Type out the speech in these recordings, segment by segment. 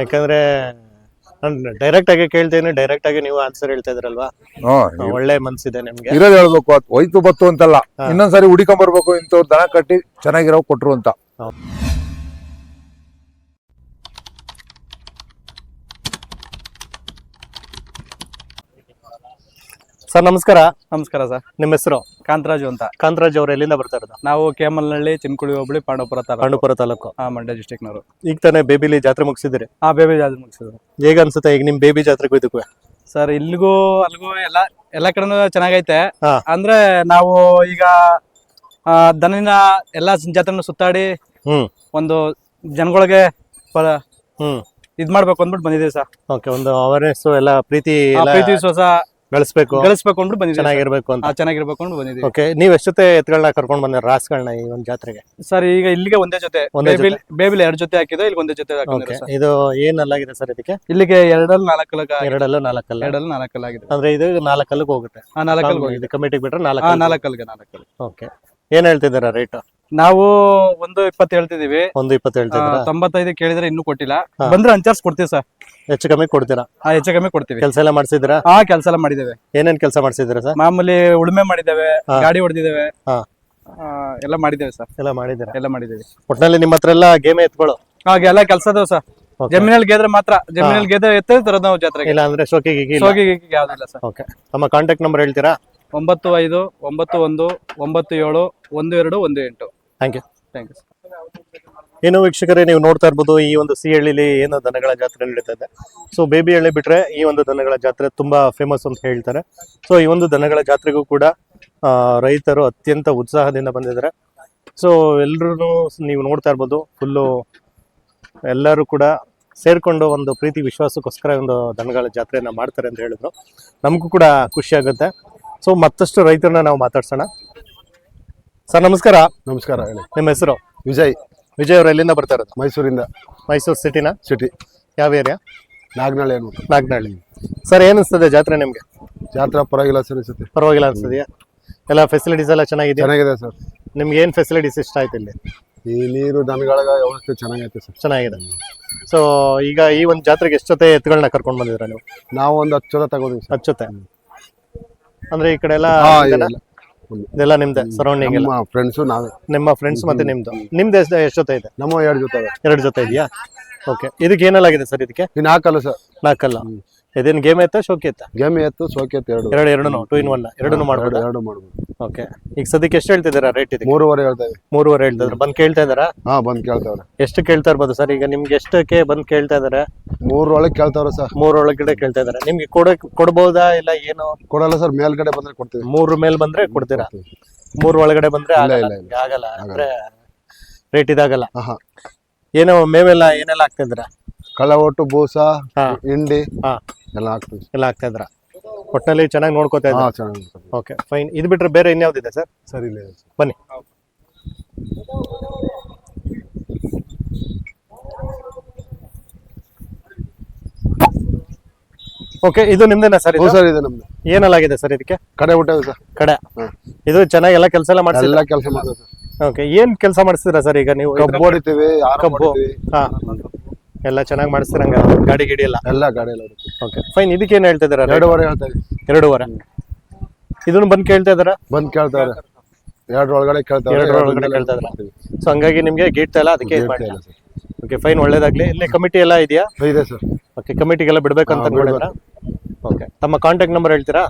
ಯಾಕಂದ್ರೆ ನಾನು ಡೈರೆಕ್ಟ್ ಆಗಿ ಕೇಳ್ತೀನಿ, ಡೈರೆಕ್ಟ್ ಆಗಿ ನೀವು ಆನ್ಸರ್ ಹೇಳ್ತಾ ಇದ್ರಲ್ವಾ. ಒಳ್ಳೆ ಮನ್ಸಿದೆ ನಿಮ್ಗೆ. ಇರೋದು ಹೇಳ್ಬೇಕು, ಹೋಯ್ತು ಬತ್ತು ಅಂತಲ್ಲ, ಇನ್ನೊಂದ್ಸರಿ ಹುಡಿಕೊಂಡ್ ಬರ್ಬೇಕು, ಇಂಥವ್ರು ದನ ಕಟ್ಟಿ ಚೆನ್ನಾಗಿರೋ ಕೊಟ್ರು ಅಂತ. ಸರ್ ನಮಸ್ಕಾರ. ನಮಸ್ಕಾರ ಸರ್. ನಿಮ್ಮ ಹೆಸರು? ಕಾಂತರಾಜು ಅಂತ. ಕಾಂತರಾಜ್ ಅವ್ರು ಎಲ್ಲಿಂದ ಬರ್ತಾ ಇರೋದು? ನಾವು ಕೇಮಲ್ನಹಳ್ಳಿ, ಚಿನ್ಕುಳಿ ಹೋಬಳಿ, ಪಾಂಡವಪುರ ತಾಲೂಕು, ಮಂಡ್ಯ ಡಿಸ್ಟ್ರಿಕ್ಟ್ ನವರು. ಈಗ ತಾನೇ ಬೇಬಿಲಿ ಜಾತ್ರೆ ಮುಗಿಸಿದಿರಿ? ಬೇಬಿ ಜಾತ್ರೆ ಮುಗಿಸಿದ್ರು. ಹೇಗ ಅನ್ಸುತ್ತೆ ಈಗ ನಿಮ್ ಬೇಬಿ ಜಾತ್ರೆಗೂ ಇದಕ್ಕೂ? ಸರ್ ಇಲ್ಲಿಗೂ ಅಲ್ಲಿಗೂ ಎಲ್ಲ ಕಡೆನೂ ಚೆನ್ನಾಗೈತೆ. ಅಂದ್ರೆ ನಾವು ಈಗ ದನಿನ ಎಲ್ಲಾ ಜಾತ್ರೆನ ಸುತ್ತಾಡಿ ಒಂದು ಜನಗಳಿಗೆ ಇದ್ ಮಾಡ್ಬೇಕು ಅಂದ್ಬಿಟ್ಟು ಬಂದಿದ್ದೀವಿ ಸರ್. ಓಕೆ, ಒಂದು ಅವೇರ್ನೆಸ್ ಎಲ್ಲ ಪ್ರೀತಿ ವಿಶ್ವಾಸ ಗಳಿಸ್ಬೇಕು ಅಂದ್ಬಿಟ್ಟು ಬಂದಿದ್ದೀವಿ. ಚೆನ್ನಾಗಿರ್ಬೇಕು ಅಂತ ಬಂದಿದ್ದೀವಿ. ಓಕೆ, ನೀವ್ ಎಷ್ಟೊತ್ತೆ ಎತ್ತುಗಳನ್ನ ಕರ್ಕೊಂಡ್ ಬಂದಿರ ರಾಸ್ಗಳನ್ನ ಈ ಒಂದು ಜಾತ್ರೆಗೆ? ಸರ್ ಈಗ ಇಲ್ಲಿಗೆ ಒಂದೇ ಜೊತೆ, ಬೇಬಿಲಿ 2 ಜೊತೆ ಹಾಕಿದ್ದು, ಇಲ್ಲಿ ಒಂದೇ ಜೊತೆ ಹಾಕಿದ್ರು. ಇದು ಏನಲ್ಲಾಗಿದೆ ಸರ್ ಇದಕ್ಕೆ? ಇಲ್ಲಿಗೆ 2 4 ಎರಡಲ್ಲೂ 4 ಆಗಿದೆ. ಅಂದ್ರೆ ಇದು 4 ಕಲ್ಲಿಗೆ ಹೋಗುತ್ತೆ. 4 ಹೋಗಿದೆ. ಕಮಿಟಿಗೆ ಬಿಟ್ರೆ 4 ಓಕೆ, ಏನ್ ಹೇಳ್ತಿದ್ದೀರಾ ರೇಟ್? ನಾವು 1.20 ಹೇಳ್ತಿದೀವಿ. 1.20 ಹೇಳ್ತಿದ್ದೀರಾ? 95 ಕೇಳಿದ್ರೆ ಇನ್ನೂ ಕೊಟ್ಟಿಲ್ಲ. ಬಂದ್ರೆ ಅಂಚಾರ್ಸ್ ಕೊಡ್ತೀವಿ ಸರ್. ಹೆಚ್ಚು ಕಮ್ಮಿ ಕೊಡ್ತೀರಾ? ಹೆಚ್ಚು ಕಮ್ಮಿ ಕೊಡ್ತೀವಿ. ಕೆಲಸ ಎಲ್ಲ ಮಾಡ್ಸಿದ್ದೀರಾ? ಕೆಲಸ ಎಲ್ಲ ಮಾಡಿದ್ದೇವೆ. ಏನೇನ್ ಕೆಲಸ ಮಾಡ್ಸಿದ್ದೀರಾ ಸರ್? ಮಾಮೂಲಿ ಉಳುಮೆ ಮಾಡಿದ್ದೇವೆ, ಗಾಡಿ ಹೊಡೆದಿದ್ದೇವೆ, ಎಲ್ಲ ಮಾಡಿದ್ದೇವೆ ಸರ್. ಎಲ್ಲ ಮಾಡಿದ್ದೇವೆ. ಒಟ್ಟಿನಲ್ಲಿ ನಿಮ್ಮ ಹತ್ರ ಎಲ್ಲ ಗೇಮೆ ಎತ್ಕೊಳ್ಳೋ ಎಲ್ಲ ಕೆಲಸ ಅದಾವ ಸರ್. ಜಮೀನಲ್ಲಿ ಗೆದ್ರೆ ಮಾತ್ರ, ಜಮೀನಲ್ಲಿ ಗೆದ್ರೆ ಎತ್ತ ತರೋದು ನಾವು ಜಾತ್ರೆಗೆ. ಇಲ್ಲ ಅಂದ್ರೆ ಶೋಕಿಗೆ ಯಾವ್ದಿಲ್ಲ ಸರ್. ಓಕೆ, ನಮ್ಮ ಕಾಂಟ್ಯಾಕ್ಟ್ ನಂಬರ್ ಹೇಳ್ತೀರಾ? 9591971218. Thank you. Thank you. ಏನು ವೀಕ್ಷಕರೇ, ನೀವು ನೋಡ್ತಾ ಇರ್ಬೋದು ಈ ಒಂದು ಸಿಹಳ್ಳಿಲಿ ಏನು ದನಗಳ ಜಾತ್ರೆ ನಡೀತಾ ಇದೆ. ಸೊ ಬೇಬಿ ಹಳ್ಳಿ ಬಿಟ್ರೆ ಈ ಒಂದು ದನಗಳ ಜಾತ್ರೆ ತುಂಬಾ ಫೇಮಸ್ ಅಂತ ಹೇಳ್ತಾರೆ. ಸೊ ಈ ಒಂದು ದನಗಳ ಜಾತ್ರೆಗೂ ಕೂಡ ರೈತರು ಅತ್ಯಂತ ಉತ್ಸಾಹದಿಂದ ಬಂದಿದ್ದಾರೆ. ಸೊ ಎಲ್ರು ನೀವು ನೋಡ್ತಾ ಇರ್ಬೋದು, ಫುಲ್ಲು ಎಲ್ಲರೂ ಕೂಡ ಸೇರ್ಕೊಂಡು ಒಂದು ಪ್ರೀತಿ ವಿಶ್ವಾಸಕ್ಕೋಸ್ಕರ ಒಂದು ದನಗಳ ಜಾತ್ರೆಯನ್ನ ಮಾಡ್ತಾರೆ ಅಂತ ಹೇಳಿದ್ರು. ನಮಗೂ ಕೂಡ ಖುಷಿ ಆಗುತ್ತೆ. ಸೊ ಮತ್ತಷ್ಟು ರೈತರನ್ನ ನಾವು ಮಾತಾಡ್ಸೋಣ. ಸರ್ ನಮಸ್ಕಾರ. ನಮಸ್ಕಾರ, ಹೇಳಿ. ನಿಮ್ಮ ಹೆಸರು? ವಿಜಯ್. ವಿಜಯ್ ಅವರು ಎಲ್ಲಿಂದ ಬರ್ತಾ ಇರೋದು? ಮೈಸೂರಿಂದ. ಮೈಸೂರು ಸಿಟಿನಾ? ಸಿಟಿ. ಯಾವ ಏರಿಯಾ? ನಾಗನಹಳ್ಳಿ. ಸರ್ ಏನಿಸ್ತದೆ ಜಾತ್ರೆ ನಿಮ್ಗೆ? ಜಾತ್ರೆ ಪರವಾಗಿಲ್ಲ ಸರ್, ಪರವಾಗಿಲ್ಲ ಅನ್ಸ್ತದೆಯಾ? ಎಲ್ಲ ಫೆಸಿಲಿಟೀಸ್ ಎಲ್ಲ ಚೆನ್ನಾಗಿದೆ ಸರ್. ನಿಮ್ಗೆ ಏನ್ ಫೆಸಿಲಿಟೀಸ್ ಇಷ್ಟ ಆಯ್ತು ಇಲ್ಲಿ? ಈ ನೀರು ದನಗಳ ವ್ಯವಸ್ಥೆ ಚೆನ್ನಾಗೈತೆ ಸರ್. ಚೆನ್ನಾಗಿದೆ. ಸೊ ಈಗ ಈ ಒಂದು ಜಾತ್ರೆಗೆ ಎಷ್ಟು ಜೊತೆ ಎತ್ತುಗಳನ್ನ ಕರ್ಕೊಂಡು ಬಂದಿದ್ರ ನೀವು? ನಾವು ಒಂದು 10 ಜೊತೆ ತಗೊಂಡಿವಿ ಸರ್. 10 ಜೊತೆ ಅಂದ್ರೆ ಈ ಕಡೆ ಎಲ್ಲ ಇದೆಲ್ಲ ನಿಮ್ದೆ ಸರೌಂಡಿಂಗ್? ಫ್ರೆಂಡ್ಸು ನಾವೇ. ನಿಮ್ಮ ಫ್ರೆಂಡ್ಸ್ ಮತ್ತೆ ನಿಮ್ದು ಎಷ್ಟು ಜೊತೆ ಇದೆ? ನಮ್ಮ 2 ಜೊತೆ. 2 ಜೊತೆ ಇದೆಯಾ? ಓಕೆ, ಇದಕ್ಕೆ ಏನೆಲ್ಲಾಗಿದೆ ಸರ್? ಇದಕ್ಕೆ 4 ಸರ್. 4 ಇದೇನು ಗೇಮ್ ಎತ್ತ ಶೋಕಿ ಎತ್ತ? ಗೇಮ್ ಎತ್ತು, ಶೋಕಿ ಎತ್ತು, ಎರಡು 2 in 1 ಎರಡನ್ನೂ ಮಾಡ್ಬೋದು. ಓಕೆ, ಈಗ ಸದ್ಯಕ್ಕೆ ಎಷ್ಟು ಹೇಳ್ತಿದ್ದೀರಾ ರೇಟ್? ಇದಕ್ಕೆ 3.5 ಹೇಳ್ತೇವೆ. 3.5 ಹೇಳ್ತಿದ್ರೆ ಬಂದು ಕೇಳ್ತಾ ಇದ್ದಾರಾ? ಬಂದು ಕೇಳ್ತಾವ್ರೆ. ಎಷ್ಟು ಕೇಳ್ತಾ ಇರ್ಬೋದು ಸರ್? ಈಗ ನಿಮ್ಗೆ ಎಷ್ಟಕ್ಕೆ ಬಂದು ಕೇಳ್ತಾ ಇದಾರೆ? 3 ಒಳಗೆ ಕೇಳ್ತಾವ್ರೆ ಸರ್. 3 ಒಳಗಡೆ ಕೇಳ್ತಾ ಇದಾರೆ. ನಿಮ್ಗೆ ಕೊಡ್ಬೋದಾ ಇಲ್ಲ ಏನು? ಕೊಡಲ್ಲ ಸರ್, ಮೇಲ್ಗಡೆ ಬಂದ್ರೆ ಕೊಡ್ತೀವಿ. 3 ಮೇಲೆ ಬಂದ್ರೆ ಕೊಡ್ತೀರಾ? 3 ಒಳಗಡೆ ಬಂದ್ರೆ ಆಗಲ್ಲ ಅಂದ್ರೆ ರೇಟ್ ಇದಾಗಲ್ಲ. ಏನೋ ಮೇವೆಲ್ಲ ಏನೆಲ್ಲ ಹಾಕ್ತಿದ್ರ? ಕಳ್ಳ ಒಟ್ಟು, ಬೂಸ, ಹಿಂಡಿ ಎಲ್ಲ ಹಾಕ್ತಾ ಇದ್ರ? ಒಟ್ಟಿನಲ್ಲಿ ಚೆನ್ನಾಗಿ ನೋಡ್ಕೋತಾ ಇದ್ದಾರೆ. Okay, fine. ಇದು ಬಿಟ್ರೆ ಬೇರೆ ಇನ್ಯಾವ್ದಿದೆ ಸರ್? ಸರಿ, ಬನ್ನಿ. ಓಕೆ, ಇದು ನಿಮ್ದೇನಾ ಸರ್? ಸರ್ ಇದು ನಮ್ದು. ಏನಲ್ಲಾಗಿದೆ ಸರ್ ಇದಕ್ಕೆ? ಕಡೆ ಬಿಟ್ಟೇವೆ ಸರ್. ಕಡೆ. ಇದು ಚೆನ್ನಾಗಿ ಎಲ್ಲ ಕೆಲಸ ಎಲ್ಲ ಮಾಡ್ತೀವಿ? ಎಲ್ಲ ಕೆಲಸ ಮಾಡ್ತೀವಿ ಸರ್. ಓಕೆ, ಏನ್ ಕೆಲಸ ಮಾಡಿಸ್ತೀರಾ ಸರ್ ಈಗ ನೀವು? ಕಬ್ಬು ಹೊಡಿತೀವಿ, ಕಬ್ಬು ಎಲ್ಲ ಚೆನ್ನಾಗಿ ಮಾಡಿಸ್ತೀರಂಗ? ಗಾಡಿ ಗಿಡಿ ಎಲ್ಲ ಗಾಡಿ ಎಲ್ಲ. Okay, fine. ಇದಕ್ಕೆ ಏನ್ ಹೇಳ್ತಾ ಇದಾರೆ? 2.5 ಹೇಳ್ತಾ ಇದ್ದೀವಿ. 2.5. ಇದನ್ನು ಬಂದು ಕೇಳ್ತಾ ಇದಾರ? ಬಂದು ಕೇಳ್ತಾವ್ರೆ. 2 ಒಳಗಡೆ ಕೇಳ್ತಾವ್ರೆ. 2 ಒಳಗಡೆ ಕೇಳ್ತಾ ಇದಾರ. ಸೊ ಹಂಗಾಗಿ ನಿಮ್ಗೆ ಗೀಟ್ತಾ ಇಲ್ಲ, ಅದಕ್ಕೆ ಓಕೆ, ಫೈನ್. ಒಳ್ಳೇದಾಗ್ಲಿ. ಇಲ್ಲಿ ಕಮಿಟಿ ಎಲ್ಲ ಇದೆಯಾ? ಇದೆ ಸರ್. ಓಕೆ, ಕಮಿಟಿಗೆಲ್ಲ ಬಿಡ್ಬೇಕಂತ ಅನ್ಕೊಂಡಿದ್ರಾ? ಓಕೆ, ತಮ್ಮ ಕಾಂಟ್ಯಾಕ್ಟ್ ನಂಬರ್ ಹೇಳ್ತೀರಾ?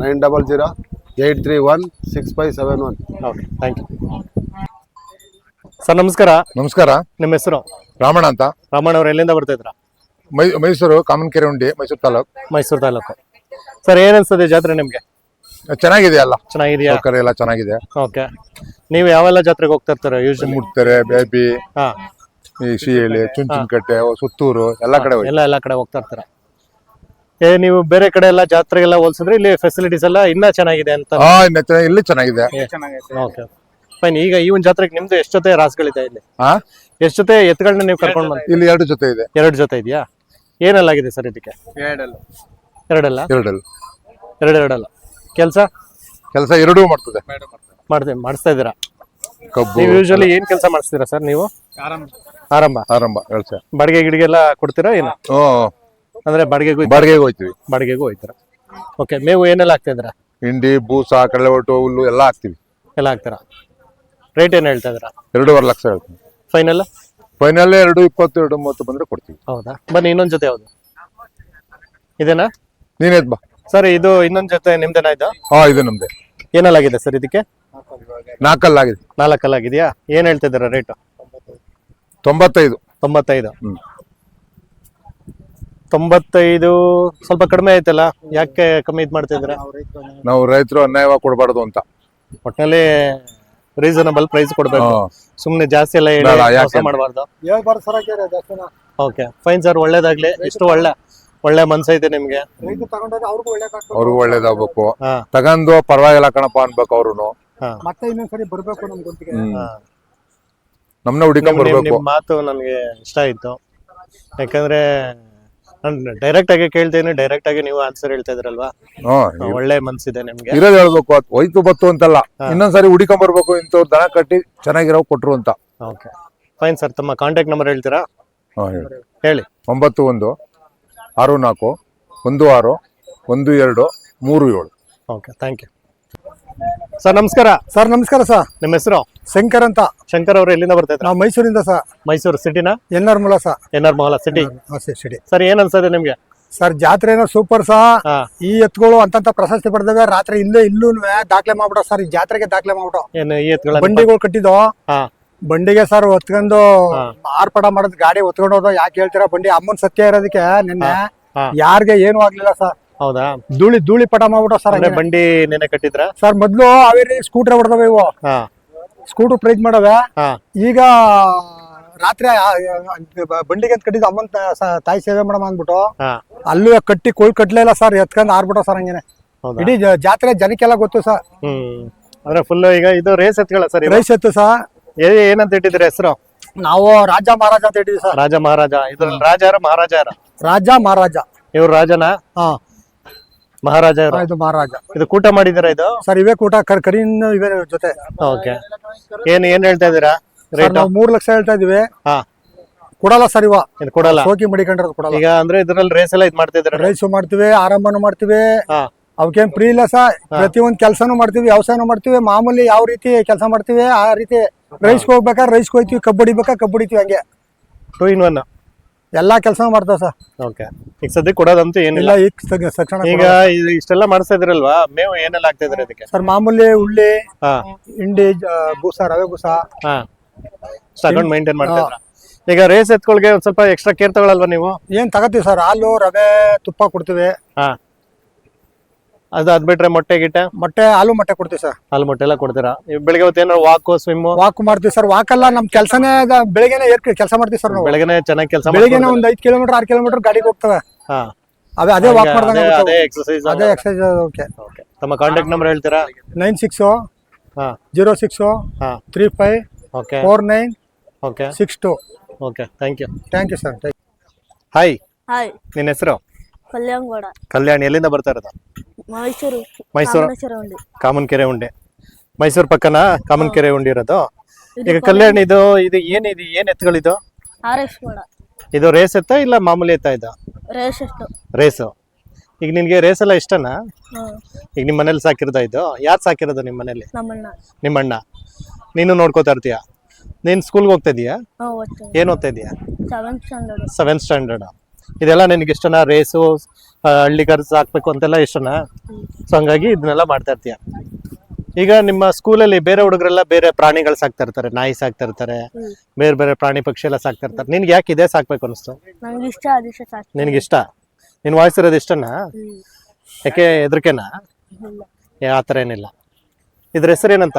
9008316571. Okay, thank you. ಸರ್ ನಮಸ್ಕಾರ. ನಮಸ್ಕಾರ. ನಿಮ್ಮ ಹೆಸರು? ರಾಮಣ್ಣ ಅಂತ. ರಾಮಣ್ಣ ಅವ್ರು ಎಲ್ಲಿಂದ ಬರ್ತಾ ಇದ್ರ? ಮೈಸೂರು ಕಾಮನ್ಕೆರೆ ಉಂಡಿ, ಮೈಸೂರು ತಾಲೂಕು. ಸರ್ ಏನ್ ಅನ್ಸ್ತದೆ ಜಾತ್ರೆ ನಿಮ್ಗೆ? ಚೆನ್ನಾಗಿದೆ. ಎಲ್ಲ ಚೆನ್ನಾಗಿದೆಯಾ? ಎಲ್ಲ ಚೆನ್ನಾಗಿದೆ. ಓಕೆ, ನೀವು ಯಾವೆಲ್ಲ ಜಾತ್ರೆಗೆ ಹೋಗ್ತಾ ಇರ್ತಾರೆ ಯೂಶಲಿ? ಮುಡ್ತಾರೆ, ಬೇಬಿ, ಈ ಸಿಹಳ್ಳಿ, ಚುಂಚನಕಟ್ಟೆ, ಸುತ್ತೂರು ಎಲ್ಲ ಕಡೆ ಹೋಗ್ತಾ ಇರ್ತಾರೆ. ನೀವು ಬೇರೆ ಕಡೆ ಎಲ್ಲ ಜಾತ್ರೆಗೆಲ್ಲ ಹೋಲ್ಸಿದ್ರೆ ಇಲ್ಲಿ ಫೆಸಿಲಿಟೀಸ್ ಎಲ್ಲ ಇನ್ನ ಚೆನ್ನಾಗಿದೆ ಅಂತ? ಇಲ್ಲಿ ಚೆನ್ನಾಗಿದೆ. Okay, fine. ಈಗ ಈ ಒಂದು ಜಾತ್ರೆಗೆ ನಿಮ್ದು ಎಷ್ಟು ಜೊತೆ ರಾಸುಗಳಿದೆ ಇಲ್ಲಿ? ಎಷ್ಟು ಜೊತೆ ಎತ್ತುಗಳನ್ನ ನೀವು ಕರ್ಕೊಂಡು ಬಂದ? ಇಲ್ಲಿ 2 ಜೊತೆ ಇದೆ. 2 ಜೊತೆ ಇದೆಯಾ? ಏನೆಲ್ಲಾಗಿದೆ ಸರ್ ಇದಕ್ಕೆ? 2 ಕೆಲಸ 2 ಮಾಡ್ತದೆ. ಮಾಡಿಸ್ತಾ ಇದ್ದೀರಾ? ಕಬ್ಬು ನೀವು ಯೂಶಲಿ ಏನ್ ಕೆಲಸ ಮಾಡಿಸ್ತೀರಾ ಸರ್ ನೀವು? ಆರಂಭ ಆರಂಭ 2 ಸಾವಿರ. ಬಾಡಿಗೆ ಗಿಡಿಗೆಲ್ಲ ಕೊಡ್ತೀರಾ ಏನು? ಅಂದ್ರೆ ಬಾಡಿಗೆಗೂ ಬಾಡಿಗೆಗೆ ಹೋಯ್ತಿವಿ. ಬಾಡಿಗೆಗೂ ಹೋಯ್ತೀರಾ? ಓಕೆ. ಮೇವು ಏನೆಲ್ಲ ಹಾಕ್ತಾ ಇದ್ದೀರಾ? ಹಿಂಡಿ, ಬೂಸ, ಕಡಲೆ ಒಟ್ಟು, ಹುಲ್ಲು ಎಲ್ಲ ಹಾಕ್ತಿವಿ. ಎಲ್ಲ ಹಾಕ್ತೀರಾ? ರೇಟ್ ಏನು ಹೇಳ್ತಾ ಇದ್ದೀರಾ? 2.5 ಲಕ್ಷ ಹೇಳ್ತೀನಿ. ಫೈನಲ್? ಫೈನಲ್ 2.20, 2.30 ಬಂದ್ರೆ ಕೊಡ್ತೀವಿ. ಹೌದಾ? ಬನ್ನಿ, ಇನ್ನೊಂದ್ ಜೊತೆ ಯಾವ್ದು ಇದೇನಾ? ನೀನೇದ್ ಬಾ ಸರ್. ಇದು ಇನ್ನೊಂದ್ ಜೊತೆ ನಿಮ್ದೇನಾ ಇದು? ಇದು ನಮ್ದೆ. ಏನಲ್ಲಾಗಿದೆ ಸರ್ ಇದಕ್ಕೆ? 4 ಆಗಿದೆ. 4 ಆಗಿದೆಯಾ? ಏನ್ ಹೇಳ್ತಾ ಇದ್ದೀರಾ ರೇಟು? 95. 95. 95 ಸ್ವಲ್ಪ ಕಡಿಮೆ ಆಯ್ತಲ್ಲ, ಯಾಕೆ ಕಮ್ಮಿ ಇದ್ ಮಾಡ್ತಾ ಇದ್ದೀರಾ? ನಾವು ರೈತರು ಅನ್ಯಾಯವಾಗಿ ಕೊಡಬಾರ್ದು ಅಂತ. ಒಟ್ಟಿನಲ್ಲಿ ರೀಸನಬಲ್ ಪ್ರೈಸ್ ಕೊಡ್ಬೇಕು. ಸುಮ್ನೆ ಜಾಸ್ತಿ ಎಲ್ಲ ಹೇಳಿ ಮೋಸ ಮಾಡಬಾರ್ದು. Okay, fine sir. ಒಳ್ಳೇದಾಗ್ಲಿ. ಎಷ್ಟು ಒಳ್ಳೆ ಮನ್ಸೈತೆ ನಿಮ್ಗೆ. ಅವ್ರಿಗೂ ಒಳ್ಳೇದಾಗ್ಬೇಕು. ಹಾ. ತಗೊಂಡು ಪರವಾಗಿಲ್ಲ ಕಣಪ್ಪ ಅನ್ಬೇಕು ಅವ್ರು. ಮತ್ತೆ ಇನ್ನೊಂದ್ಸರಿ ಬರ್ಬೇಕು ನಮ್ ಗುಂಪಿಗೆ. ನಮ್ನ ಹುಡುಕೊಂಡ್ ಬರ್ಬೇಕು. ನಿಮ್ ಮಾತು ನನ್ಗೆ ಇಷ್ಟ ಆಯ್ತು. ಯಾಕಂದ್ರೆ ನಾನು ಡೈರೆಕ್ಟ್ ಆಗಿ ಕೇಳ್ತೇನೆ, ಡೈರೆಕ್ಟ್ ಆಗಿ ನೀವು ಆನ್ಸರ್ ಹೇಳ್ತಾ ಇದ್ರಲ್ವಾ. ಒಳ್ಳೆ ಮನ್ಸಿದೆ ನಿಮ್ಗೆ. ಇರೋದ್ ಹೇಳ್ಬೇಕು. ಹೋಯ್ತು ಬತ್ತು ಅಂತಲ್ಲ, ಇನ್ನೊಂದ್ಸರಿ ಹುಡುಕೊಂಡ್ ಬರ್ಬೇಕು. ಇಂಥವ್ರು ದನ ಕಟ್ಟಿ ಚೆನ್ನಾಗಿರೋ ಕೊಟ್ರು ಅಂತ. Okay, fine sir. ತಮ್ಮ ಕಾಂಟ್ಯಾಕ್ಟ್ ನಂಬರ್ ಹೇಳ್ತೀರಾ? ಹೇಳಿ. 91 64 16 12 37. Okay, thank you sir. ನಮಸ್ಕಾರ ಸರ್. ನಮಸ್ಕಾರ ಸರ್. ನಿಮ್ಮ ಹೆಸರು? ಶಂಕರ್ ಅಂತ. ಶಂಕರ್ ಅವರು ಎಲ್ಲಿಂದ ಬರ್ತಾ ಇದ್ದಾರೆ? ನಾವು ಮೈಸೂರಿಂದ ಸರ್. ಮೈಸೂರು ಸಿಟಿನಾ? ಎನ್ಆರ್ ಮೂಲ sir. NR Mohalla city. City sir, ಏನ್ ಅನ್ಸದೆ ನಿಮ್ಗೆ? ಸರ್, ಜಾತ್ರೆನೋ ಸೂಪರ್ ಸಾ. ಈ ಎತ್ತುಗಳು ಅಂತ ಪ್ರಶಸ್ತಿ ಪಡೆದವೆ. ರಾತ್ರಿ ಇಲ್ಲೂ ದಾಖಲೆ ಮಾಡ್ಬಿಟ್ಟು ಸರ್. ಈ ಜಾತ್ರೆಗೆ ದಾಖಲೆ ಮಾಡ್ಬಿಟ್ಟು ಏನು ಈ ಎತ್ತುಗಳ ಬಂಡಿಗಳು ಕಟ್ಟಿದ್ದು. ಬಂಡಿಗೆ ಸರ್ ಹೊತ್ಕೊಂಡು ಆರ್ಪಾಟ ಮಾಡೋದ್ ಗಾಡಿ ಹೊತ್ಕೊಂಡು ಹೋದ. ಯಾಕೆ ಹೇಳ್ತೀರಾ? ಬಂಡಿ ಅಮ್ಮನ್ ಸತ್ಯ ಇರೋದಕ್ಕೆ ನಿನ್ನೆ ಯಾರಿಗೆ ಏನು ಆಗ್ಲಿಲ್ಲ ಸರ್. ಹೌದಾ? ಧೂಳಿ ಪಟ ಮಾಡ್ಬಿಟ್ಟು ಸರ್. ಬಂಡಿ ನೆನೆ ಕಟ್ಟಿದ್ರ ಸರ್? ಮೊದ್ಲು ಅವೇರಿ ಸ್ಕೂಟರ್ ಹೊಡೆದವೆ. ಇವು ಸ್ಕೂಟರ್ ಪ್ರೈಸ್ ಮಾಡವೆ. ಈಗ ರಾತ್ರಿ ಬಂಡಿಗೆ ಅಂತ ಕಟ್ಟಿದ್ದು ಅಮ್ಮನ್ ತಾಯಿ ಸೇವೆ ಮಾಡಮ್ಮ ಅಂದ್ಬಿಟ್ಟು ಅಲ್ಲೂ ಕಟ್ಟಿ ಕೋಳ್ ಕಟ್ಲೇ ಇಲ್ಲ ಸರ್. ಎತ್ಕೊಂಡ್ ಆರ್ಬಿಟ್ಟು ಸರ್. ಹಂಗೇನೆ ಇಡೀ ಜಾತ್ರೆ ಜನಕ್ಕೆಲ್ಲ ಗೊತ್ತು ಸರ್. ಅಂದ್ರೆ ಫುಲ್ ಈಗ ಇದು ರೇಸ್ ಎತ್ಗಳ ಸರ್? ರೈಸ್ ಎತ್ತು ಸರ್. ಏನಂತ ಇಟ್ಟಿದ್ರೆ ಹೆಸರು? ನಾವು ರಾಜ ಮಹಾರಾಜ ಅಂತ ಇಟ್ಟಿದ್ವಿ ಸರ್. ರಾಜ ಮಹಾರಾಜ. ಇದ್ರಲ್ಲಿ ರಾಜ ಯಾರ ಮಹಾರಾಜ ಯಾರ? ರಾಜ ಮಹಾರಾಜ. ಇವ್ರು ರಾಜನ? ಮಹಾರಾಜ ಇವರು. ಇದು ಮಹಾರಾಜ. ಇದು ಕೂಟ ಮಾಡಿದಾರ ಇದು? ಸರ್ ಇವೇ ಕೂಟ ಕರಿನ್ ಇವೇ ಜೊತೆ. ಓಕೆ. ಏನ್ ಹೇಳ್ತಾ ಇದೀರಾ? ನಾವು 3 ಲಕ್ಷ ಹೇಳ್ತಾ ಇದೀವಿ. ಕೊಡಲ್ಲ ಸರ್. ಇವ ಕೊಡಲ್ಲ. ಸೋಕಿ ಮಡಿಕೊಂಡ್ರೆ ಕೊಡಲ್ಲ. ಈಗ ಅಂದ್ರೆ ಇದ್ರಲ್ಲಿ ರೇಸ್ ಎಲ್ಲ ಇದ್ ಮಾಡ್ತಾ ಇದಾರೆ? ರೈಸು ಮಾಡ್ತೀವಿ, ಆರಂಭನು ಮಾಡ್ತೀವಿ. ಅವಕ್ಕೇನ್ ಫ್ರೀ ಇಲ್ಲ ಸರ್. ಪ್ರತಿಯೊಂದ್ ಕೆಲ್ಸನೂ ಮಾಡ್ತೀವಿ, ವ್ಯವಸಾಯನೂ ಮಾಡ್ತೀವಿ. ಮಾಮೂಲಿ ಯಾವ ರೀತಿ ಕೆಲಸ ಮಾಡ್ತೀವಿ ಆ ರೀತಿ. ರೈಸ್ಗೆ ಹೋಗ್ಬೇಕಾದ್ರೆ ರೈಸ್ಗೆ ಹೋಯ್ತಿವಿ, ಕಬ್ಬಡಿ ಬೇಕಾ ಕಬ್ಬಡಿತೀವಿ. ಹಂಗೆ 2 in 1 ಎಲ್ಲಾ ಕೆಲಸ ಮಾಡ್ತಾವ ಸರ್. ಓಕೆ. ಈಗ ಸದ್ಯ ಕೊಡೋದಂತೂ ಏನಿಲ್ಲ. ಈಗ ಇಷ್ಟೆಲ್ಲ ಮಾಡಿಸ್ತಾ ಇದ್ರಲ್ವಾ, ಮೇವು ಏನೆಲ್ಲ ಆಗ್ತಾ ಇದ್ರೆ ಅದಕ್ಕೆ? ಸರ್ ಮಾಮೂಲಿ ಉಳ್ಳಿ, ಹಿಂಡಿ, ಬೂಸ, ರವೆ ಬೂಸ ತಗೊಂಡ್ ಮೇಂಟೈನ್ ಮಾಡ್ತಾ ಇದ್ರ. ಈಗ ರೇಸ್ ಎತ್ಕೊಳ್ಗೆ ಒಂದ್ ಸ್ವಲ್ಪ ಎಕ್ಸ್ಟ್ರಾ ಕೇರ್ ತಗೊಳಲ್ವಾ ನೀವು? ಏನ್ ತಗೋತೀವಿ ಸರ್. ಹಾಲು, ರವೆ, ತುಪ್ಪ ಕೊಡ್ತೀವಿ. ಅದ್ ಬಿಟ್ರೆ ಮೊಟ್ಟೆ ಹಾಲು ಮೊಟ್ಟೆ ಕೊಡ್ತೀವಿ ಸರ್. ಹಾಲು ಮೊಟ್ಟೆ ಎಲ್ಲ ಕೊಡ್ತೀರಾ? ಬೆಳಿಗ್ಗೆ ಹೊತ್ತು ಏನಾದ್ರು ವಾಕ್ ಮಾಡ್ತೀವಿ ಸರ್. ವಾಕ್ ಅಲ್ಲ, ನಮ್ ಕೆಲಸನೇ ಬೆಳಿಗ್ಗೆನೆ ಕೆಲಸ ಮಾಡ್ತೀವಿ ಸರ್. ನಾವು ಬೆಳಗ್ಗೆ ಚೆನ್ನಾಗಿ ಕೆಲಸ ಬೆಳಿಗ್ಗೆನೆ ಒಂದ್ 5 ಕಿಲೋಮೀಟರ್ 6 ಕಿಲೋಮೀಟರ್ ಗಾಡಿಗೆ ಹೋಗ್ತವೆ. ಅದೇ ವಾಕ್ ಮಾಡ್ದಂಗೆ ಅದೇ ಎಕ್ಸರ್ಸೈಸ್. ಅದೇ ಎಕ್ಸರ್ಸೈಸ್. ಓಕೆ. ತಮ್ಮ ಕಾಂಟ್ಯಾಕ್ಟ್ ನಂಬರ್ ಹೇಳ್ತೀರಾ? 96 06 35 49 62. Okay, thank you sir. Hi. ನಿನ್ನ ಹೆಸರು? ಕಲ್ಯಾಣ್. ಎಲ್ಲಿಂದ ಬರ್ತಾ ಇರೋದು? ಮೈಸೂರು ಕಾಮನ್ಕೆರೆ ಉಂಡೆ. ಮೈಸೂರು ಪಕ್ಕನ ಕಾಮನ್ಕೆರೆ ಉಂಡಿ ಇರೋದು. ಈಗ ಕಲ್ಯಾಣ್, ಇದು ಏನ್ ಎತ್ತುಗಳಿದು? ಇದು ರೇಸ್ ಎತ್ತ ಇಲ್ಲ ಮಾಮೂಲಿ ಎತ್ತ? ಇದು ರೇಸು. ಈಗ ನಿನ್ಗೆ ರೇಸ್ ಎಲ್ಲ ಇಷ್ಟನಾ? ಈಗ ನಿಮ್ ಮನೇಲಿ ಸಾಕಿರೋದ ಇದು? ಯಾರು ಸಾಕಿರೋದು ನಿಮ್ ಮನೇಲಿ? ನಿಮ್ಮಣ್ಣ. ನೀನು ನೋಡ್ಕೋತಾ ಇರ್ತೀಯ? ನೀನ್ ಸ್ಕೂಲ್ಗೆ ಹೋಗ್ತಾ ಇದೀಯಾ? ಏನ್ ಓದ್ತಾ ಇದೀಯಾ? 7th standard. ಇದೆಲ್ಲ ನಿನ್ಗೆ ಇಷ್ಟನಾ? ರೇಸು, ಹಳ್ಳಿ ಕರ್ಸ್ ಹಾಕ್ಬೇಕು ಅಂತೆಲ್ಲ ಇಷ್ಟನಾ? ಸೊ ಹಂಗಾಗಿ ಇದನ್ನೆಲ್ಲ ಮಾಡ್ತಾ ಇರ್ತೀಯ. ಈಗ ನಿಮ್ಮ ಸ್ಕೂಲಲ್ಲಿ ಬೇರೆ ಹುಡುಗರೆಲ್ಲ ಬೇರೆ ಪ್ರಾಣಿಗಳು ಸಾಕ್ತಾ ಇರ್ತಾರೆ, ನಾಯಿ ಸಾಕ್ತಾ ಇರ್ತಾರೆ, ಬೇರೆ ಬೇರೆ ಪ್ರಾಣಿ ಪಕ್ಷಿ ಎಲ್ಲ ಸಾಕ್ತಾ ಇರ್ತಾರೆ. ನಿನ್ಗೆ ಯಾಕೆ ಇದೇ ಸಾಕ್ಬೇಕು ಅನಿಸ್ತು? ನಿನ್ಗೆ ಇಷ್ಟ? ನಿನ್ ವಾಯ್ಸ್ ಇರೋದು ಇಷ್ಟನಾ? ಯಾಕೆ ಹೆದರ್ಕೆನಾ? ಆತರ ಏನಿಲ್ಲ. ಇದ್ರ ಹೆಸರು ಏನಂತ?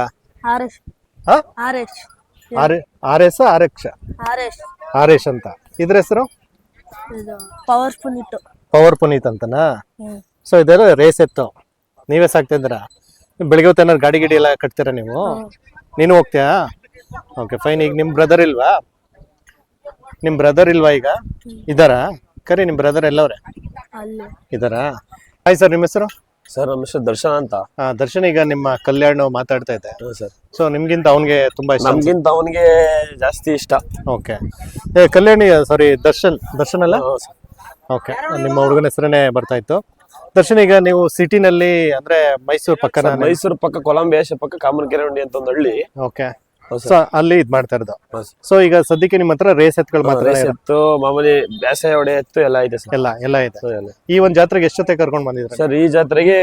ಆರೇಶ್ ಅಂತ. ಇದ್ರ ಹೆಸರು ಪವರ್ ಪುನೀತ್ ಅಂತನಾ? ಸೊ ಇದೆಲ್ಲ ರೇಸ್ ಎತ್ತು ನೀವೇ ಸಾಕ್ತಾ ಇದ್ದೀರಾ? ಬೆಳಿಗ್ಗೆ ಹೊತ್ತು ಏನಾದ್ರು ಗಾಡಿ ಗಿಡಿ ಎಲ್ಲ ಕಟ್ತೀರಾ ನೀವು? ನೀನು ಹೋಗ್ತೀಯಾ? Okay, fine. ಈಗ ನಿಮ್ ಬ್ರದರ್ ಇಲ್ವಾ? ಈಗ ಇದ್ದಾರಾ? ಕರಿ, ನಿಮ್ ಬ್ರದರ್ ಎಲ್ಲವ್ರೆ ಇದ್ದಾರಾ? ಹಾಯ್ ಸರ್, ನಿಮ್ಮ ಹೆಸರು? ಸರ್ ನಮ್ಮ ಹೆಸರು ದರ್ಶನ್ ಅಂತ. ದರ್ಶನ್, ಈಗ ನಿಮ್ಮ ಕಲ್ಯಾಣ್ ಮಾತಾಡ್ತಾ ಇದ್ದೆ. ಸರ್ ಸೊ ನಿಮ್ಗಿಂತ ಅವನ್ಗೆ ತುಂಬಾ ಇಷ್ಟ. ನಮ್ಗಿಂತ ಅವನಿಗೆ ಜಾಸ್ತಿ ಇಷ್ಟ. ಓಕೆ. ಕಲ್ಯಾಣಿ, ಸಾರಿ, ದರ್ಶನ್ ಅಲ್ಲ? ಓಕೆ, ನಿಮ್ಮ ಹುಡುಗನ ಹೆಸರನ್ನೇ ಬರ್ತಾ ಇತ್ತು. ದರ್ಶನ್, ಈಗ ನೀವು ಸಿಟಿನಲ್ಲಿ ಅಂದ್ರೆ ಮೈಸೂರು ಪಕ್ಕನ? ಮೈಸೂರು ಪಕ್ಕ ಕೊಲಂಬಿಯಾ ಪಕ್ಕ ಕಾಮನಕೆರೆ ಉಂಡಿ ಅಂತ ಒಂದು ಹಳ್ಳಿ. ಓಕೆ. ಸೊ ಅಲ್ಲಿ ಇದ್ ಮಾಡ್ತಾ ಇರೋದು. ಸೊ ಈಗ ಸದ್ಯಕ್ಕೆ ನಿಮ್ಮ ಹತ್ರ ರೇಸ್ ಎತ್ಗಳು ಮಾತ್ರ? ರೇಸ್ ಎತ್ತು, ಮಾಮೂಲಿ ಬೇಸಾಯ ಹೊಡೆ ಎತ್ತು ಎಲ್ಲ ಇದೆ ಸರ್. ಎಲ್ಲ ಇದೆ. ಈ ಒಂದ್ ಜಾತ್ರೆಗೆ ಎಷ್ಟು ಜೊತೆ ಕರ್ಕೊಂಡ್ ಬಂದಿದ್ರೆ ಸರ್? ಈ ಜಾತ್ರೆಗೆ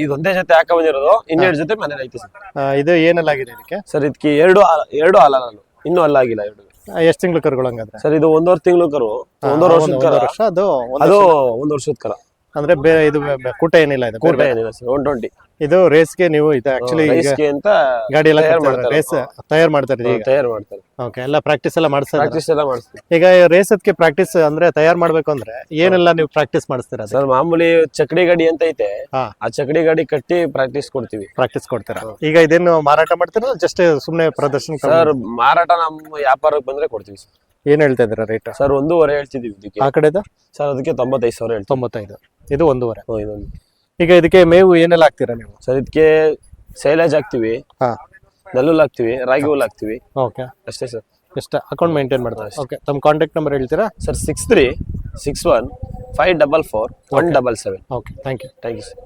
ಇದೊಂದೇ ಜೊತೆ ಹಾಕ ಬಂದಿರೋದು, ಇನ್ನೆರಡು ಜೊತೆ ಮನೇಲಿ ಐತೆ ಸರ್. ಇದು ಏನೆಲ್ಲ ಆಗಿದೆ ಇದಕ್ಕೆ? ಸರ್ ಇದಕ್ಕೆ ಎರಡು ಹಾಲ, ನಾನು ಇನ್ನೂ ಅಲ್ಲಾಗಿಲ್ಲ. ಎರಡು ಎಷ್ಟು ತಿಂಗಳು ಕರ್ಗೊಳಂಗಾದ್ರೆ? ಸರ್ ಇದು 1.5 ತಿಂಗಳು ಕರು, 1.5 ವರ್ಷದ ಕರ. ವರ್ಷ ಅದು ಅದು 1 ವರ್ಷದ ಕರ. ಅಂದ್ರೆ ಇದು ಕೂಟ ಏನಿಲ್ಲ, ಇದು ಕೂಟ ಏನಿಲ್ಲ ಸರ್. 120. ಇದು ರೇಸ್ಗೆ ನೀವು ಇದು ಆಕ್ಚುಲಿ ರೇಸ್ಗೆ ಅಂತ ಗಾಡಿ ಎಲ್ಲ ರೇಸ್ ತಯಾರು ಮಾಡ್ತಾರೆ ತಯಾರು ಮಾಡ್ತಾರೆ. ಓಕೆ, ಎಲ್ಲ ಪ್ರಾಕ್ಟೀಸ್ ಎಲ್ಲ ಮಾಡಿಸ್ತಾರೆ? ಪ್ರಾಕ್ಟೀಸ್ ಎಲ್ಲ ಮಾಡಿಸ್ತೀವಿ. ಈಗ ರೇಸ್ ಅದಕ್ಕೆ ಪ್ರಾಕ್ಟೀಸ್ ಅಂದ್ರೆ ತಯಾರು ಮಾಡ್ಬೇಕು ಅಂದ್ರೆ ಏನೆಲ್ಲ ನೀವು ಪ್ರಾಕ್ಟೀಸ್ ಮಾಡಿಸ್ತೀರಾ? ಸರ್ ಮಾಮೂಲಿ ಚಕಡಿ ಗಾಡಿ ಅಂತ ಐತೆ, ಹಾ. ಆ ಚಕಡಿ ಗಾಡಿ ಕಟ್ಟಿ ಪ್ರಾಕ್ಟೀಸ್ ಕೊಡ್ತೀವಿ. ಪ್ರಾಕ್ಟೀಸ್ ಕೊಡ್ತೀರಾ? ಈಗ ಇದೇನು ಮಾರಾಟ ಮಾಡ್ತೀರಾ ಜಸ್ಟ್ ಸುಮ್ನೆ ಪ್ರದರ್ಶನ? ಸರ್ ಮಾರಾಟ ನಮ್ಮ ವ್ಯಾಪಾರಕ್ಕೆ ಬಂದ್ರೆ ಕೊಡ್ತೀವಿ ಸರ್. ಏನ್ ಹೇಳ್ತಾ ಇದ್ದೀರಾ ರೇಟ್? ಸರ್ 1.5 ಹೇಳ್ತಿದೀವಿ ಇದಕ್ಕೆ. ಆ ಕಡೆದು? ಸರ್ ಅದಕ್ಕೆ 95,000 ಹೇಳ್ತೀವಿ. 95. ಇದು 1.5. ಇದೊಂದು. ಈಗ ಇದಕ್ಕೆ ಮೇವು ಏನೆಲ್ಲ ಹಾಕ್ತೀರಾ ನೀವು? ಸರ್ ಇದಕ್ಕೆ ಸೈಲೇಜ್ ಹಾಕ್ತಿವಿ, ಹಾ, ನೆಲ್ಲುಲ್ ಹಾಕ್ತಿವಿ, ರಾಗಿ ಹುಲ್ ಹಾಕ್ತಿವಿ, ಓಕೆ. ಅಷ್ಟೇ ಸರ್. ಎಷ್ಟು ಅಕೌಂಟ್ ಮೇಂಟೈನ್ ಮಾಡ್ತಾರೆ? ಓಕೆ, ತಮ್ಮ ಕಾಂಟ್ಯಾಕ್ಟ್ ನಂಬರ್ ಹೇಳ್ತೀರಾ? Sir 6361 544 177. Okay, thank you. Thank you sir.